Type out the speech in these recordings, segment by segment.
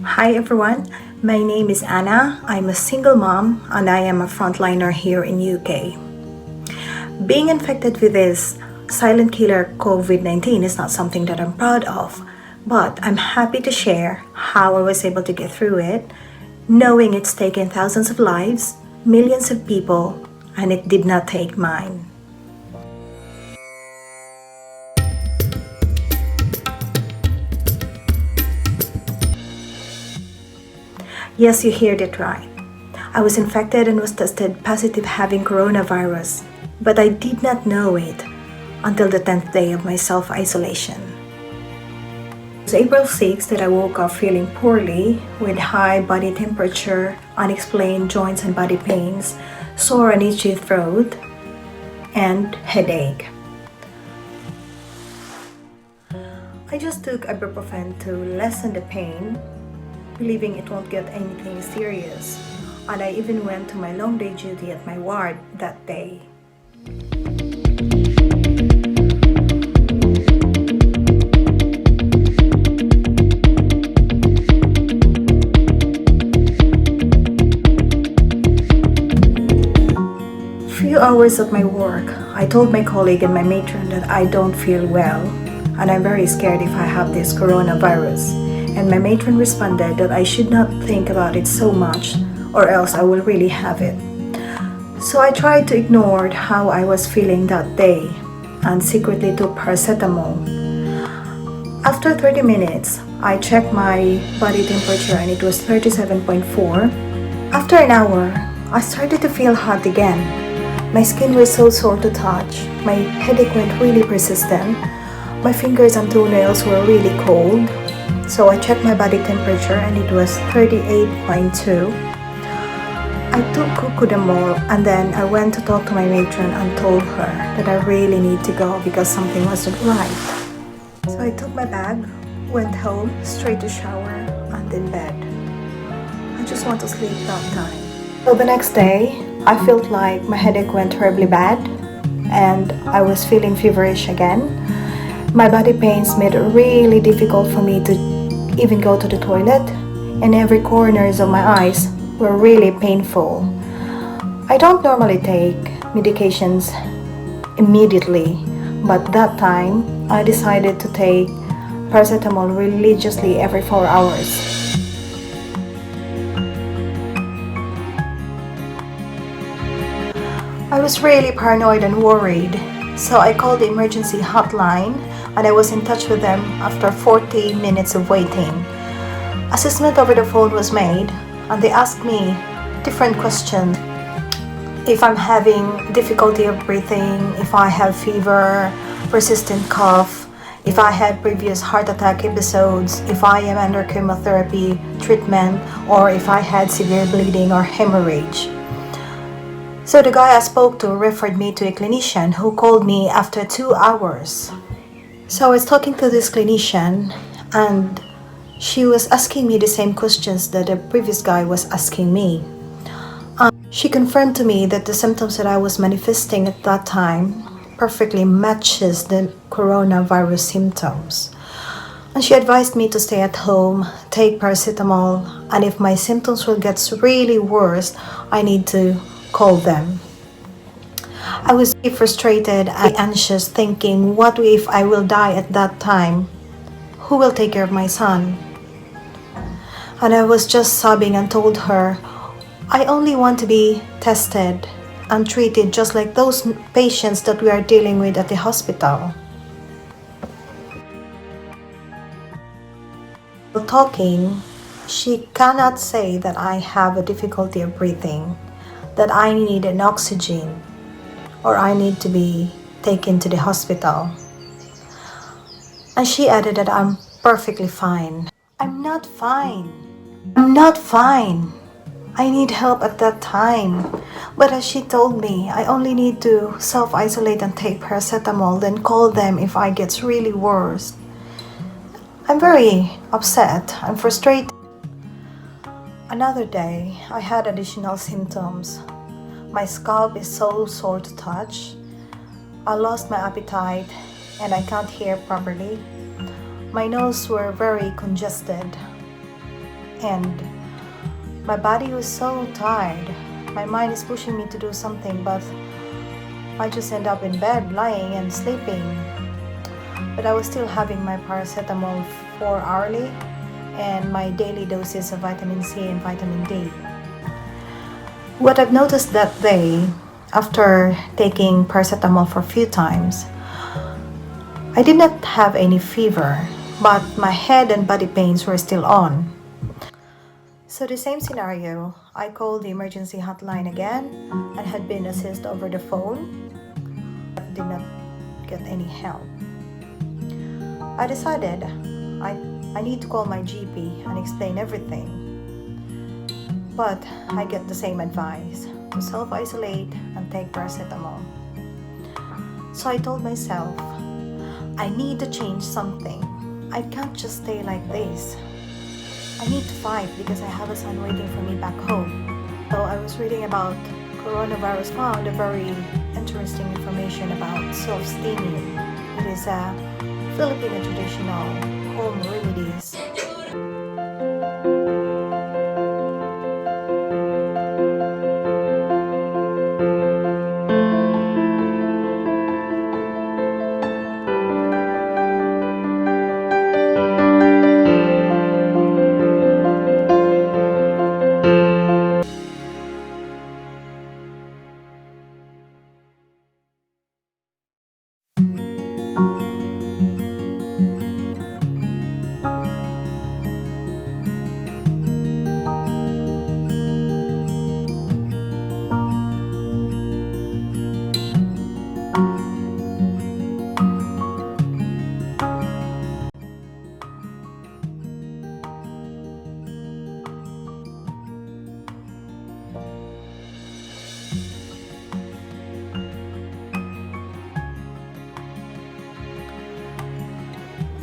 Hi everyone, my name is Anna. I'm a single mom and I am a frontliner here in UK. Being infected with this silent killer COVID-19 is not something that I'm proud of, but I'm happy to share how I was able to get through it, knowing it's taken thousands of lives, millions of people, and it did not take mine. Yes, you heard it right. I was infected and was tested positive having coronavirus, but I did not know it until the 10th day of my self-isolation. It was April 6th that I woke up feeling poorly with high body temperature, unexplained joints and body pains, sore and itchy throat, and headache. I just took ibuprofen to lessen the pain, believing it won't get anything serious, and I even went to my long day duty at my ward that day. Few hours of my work, I told my colleague and my matron that I don't feel well, and I'm very scared if I have this coronavirus. And my matron responded that I should not think about it so much or else I will really have it. So I tried to ignore how I was feeling that day and secretly took paracetamol. After 30 minutes, I checked my body temperature and it was 37.4. After an hour, I started to feel hot again. My skin was so sore to touch, my headache went really persistent, my fingers and toenails were really cold. So I checked my body temperature and it was 38.2. I took Cucudamol and then I went to talk to my matron and told her that I really need to go because something wasn't right. So I took my bag, went home, straight to shower and in bed. I just want to sleep that time. So the next day, I felt like my headache went terribly bad and I was feeling feverish again. My body pains made it really difficult for me to even go to the toilet, and every corners of my eyes were really painful. I don't normally take medications immediately, but that time I decided to take paracetamol religiously every 4 hours. I was really paranoid and worried, so I called the emergency hotline and I was in touch with them after 40 minutes of waiting. Assessment over the phone was made and they asked me different questions. If I'm having difficulty of breathing, if I have fever, persistent cough, if I had previous heart attack episodes, if I am under chemotherapy treatment, or if I had severe bleeding or hemorrhage. So the guy I spoke to referred me to a clinician who called me after 2 hours. So I was talking to this clinician and she was asking me the same questions that the previous guy was asking me. She confirmed to me that the symptoms that I was manifesting at that time perfectly matches the coronavirus symptoms. And she advised me to stay at home, take paracetamol, and if my symptoms will get really worse, I need to call them. I was really frustrated and anxious, thinking, what if I will die at that time? Who will take care of my son? And I was just sobbing and told her, I only want to be tested and treated just like those patients that we are dealing with at the hospital. While talking, she cannot say that I have a difficulty of breathing, that I need an oxygen, or I need to be taken to the hospital. And she added that I'm perfectly fine. I'm not fine. I'm not fine. I need help at that time. But as she told me, I only need to self-isolate and take paracetamol, then call them if I get really worse. I'm very upset. I'm frustrated. Another day, I had additional symptoms. My scalp is so sore to touch. I lost my appetite and I can't hear properly. My nose were very congested. and my body was so tired. My mind is pushing me to do something, but I just end up in bed lying and sleeping. But I was still having my paracetamol 4 hourly and my daily doses of vitamin C and vitamin D. What I've noticed that day, after taking paracetamol for a few times, I did not have any fever, but my head and body pains were still on. So the same scenario, I called the emergency hotline again and had been assessed over the phone, but did not get any help. I decided I need to call my GP and explain everything. But I get the same advice, to self-isolate and take paracetamol. So I told myself, I need to change something. I can't just stay like this. I need to fight because I have a son waiting for me back home. So I was reading about coronavirus, found a very interesting information about self-steaming. It is a Filipino traditional home remedies.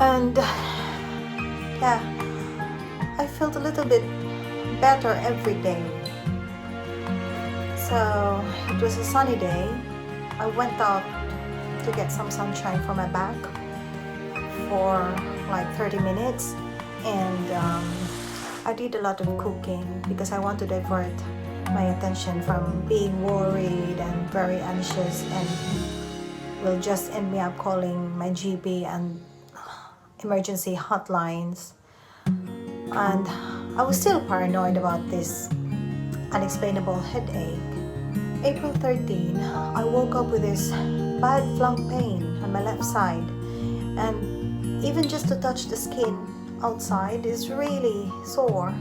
And yeah, I felt a little bit better every day. So it was a sunny day. I went out to get some sunshine for my back for like 30 minutes, and I did a lot of cooking because I want to divert my attention from being worried and very anxious, and will just end me up calling my GP and emergency hotlines. And I was still paranoid about this unexplainable headache. April 13, I woke up with this bad flank pain on my left side, and even just to touch the skin outside is really sore.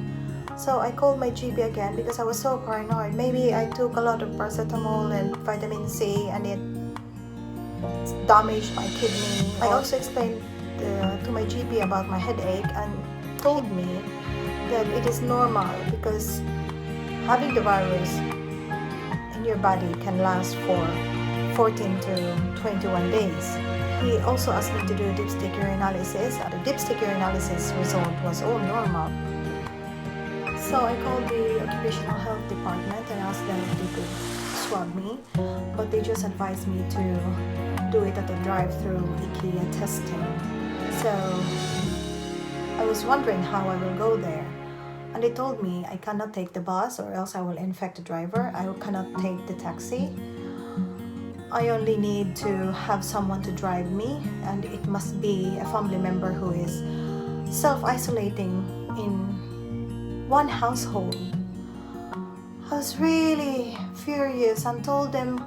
So I called my GP again because I was so paranoid. Maybe I took a lot of paracetamol and vitamin C and it damaged my kidney. I also explained to my GP about my headache and told me that it is normal because having the virus in your body can last for 14 to 21 days. He also asked me to do dipstick urinalysis. The dipstick urinalysis result was all normal. So I called the occupational health department and asked them if they could swab me, but they just advised me to do it at the drive-through IKEA testing. So I was wondering how I will go there, and they told me I cannot take the bus or else I will infect the driver. I cannot take the taxi. I only need to have someone to drive me, and it must be a family member who is self-isolating in one household. I was really furious and told them,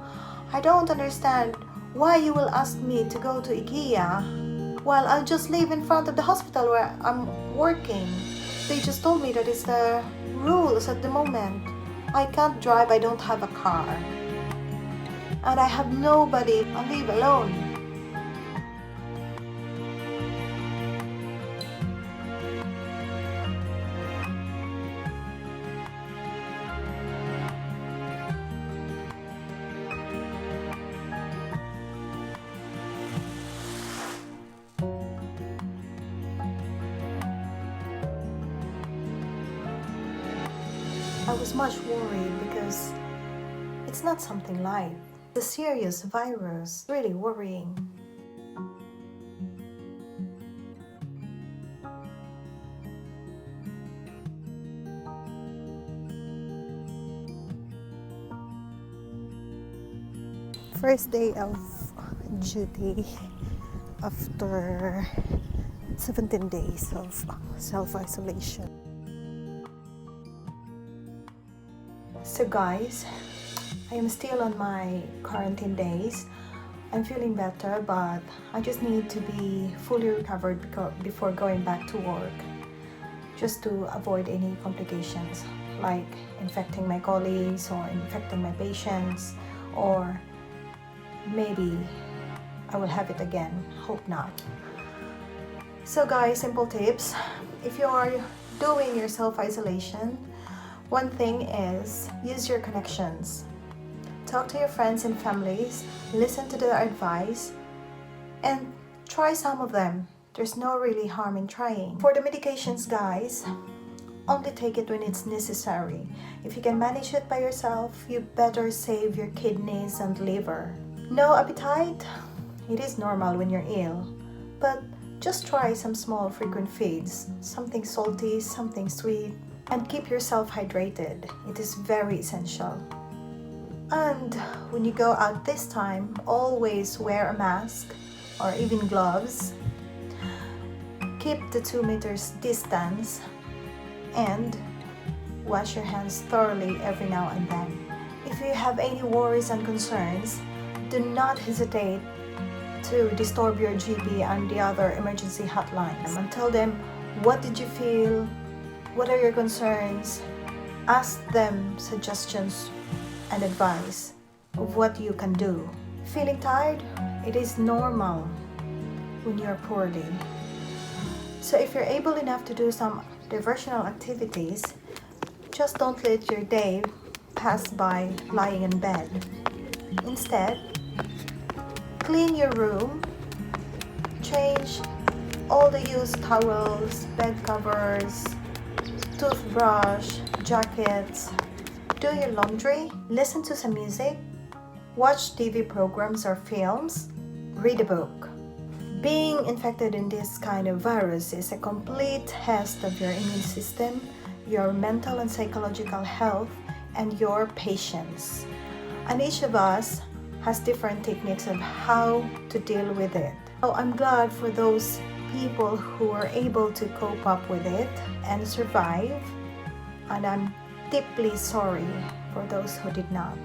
I don't understand why you will ask me to go to IKEA while I'll just live in front of the hospital where I'm working. They just told me that it's the rules at the moment. I can't drive, I don't have a car. And I have nobody, I live alone. I was much worried because it's not something light. It's a serious virus, really worrying. First day of duty after 17 days of self-isolation. So guys, I am still on my quarantine days. I'm feeling better, but I just need to be fully recovered before going back to work, just to avoid any complications like infecting my colleagues or infecting my patients, or maybe I will have it again. Hope not. So guys, simple tips. If you are doing your self-isolation, one thing is use your connections. Talk to your friends and families, listen to their advice, and try some of them. There's no really harm in trying. For the medications, guys, only take it when it's necessary. If you can manage it by yourself, you better save your kidneys and liver. No appetite? It is normal when you're ill, but just try some small frequent feeds, something salty, something sweet, and keep yourself hydrated. It is very essential. And when you go out this time, always wear a mask or even gloves. Keep the 2 meters distance and wash your hands thoroughly every now and then. If you have any worries and concerns, do not hesitate to disturb your GP and the other emergency hotlines and tell them, what did you feel? What are your concerns? Ask them suggestions and advice of what you can do. Feeling tired? It is normal when you're poorly. So if you're able enough to do some diversional activities, just don't let your day pass by lying in bed. Instead, clean your room, change all the used towels, bed covers, toothbrush, jackets, do your laundry, listen to some music, watch TV programs or films, read a book. Being infected in this kind of virus is a complete test of your immune system, your mental and psychological health, and your patience. And each of us has different techniques of how to deal with it. So I'm glad for those people who are able to cope up with it and survive, and I'm deeply sorry for those who did not.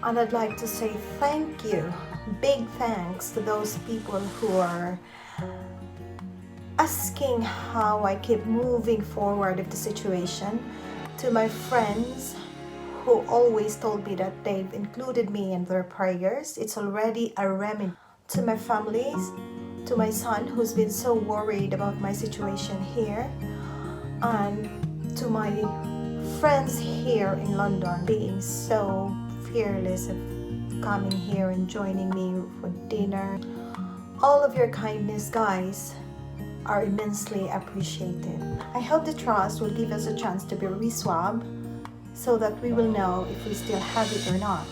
And I'd like to say thank you, big thanks to those people who are asking how I keep moving forward with the situation, to my friends who always told me that they've included me in their prayers. It's already a remedy. To my families, to my son who's been so worried about my situation here, and to my friends here in London being so fearless of coming here and joining me for dinner. All of your kindness, guys, are immensely appreciated. I hope the trust will give us a chance to be re-swab so that we will know if we still have it or not.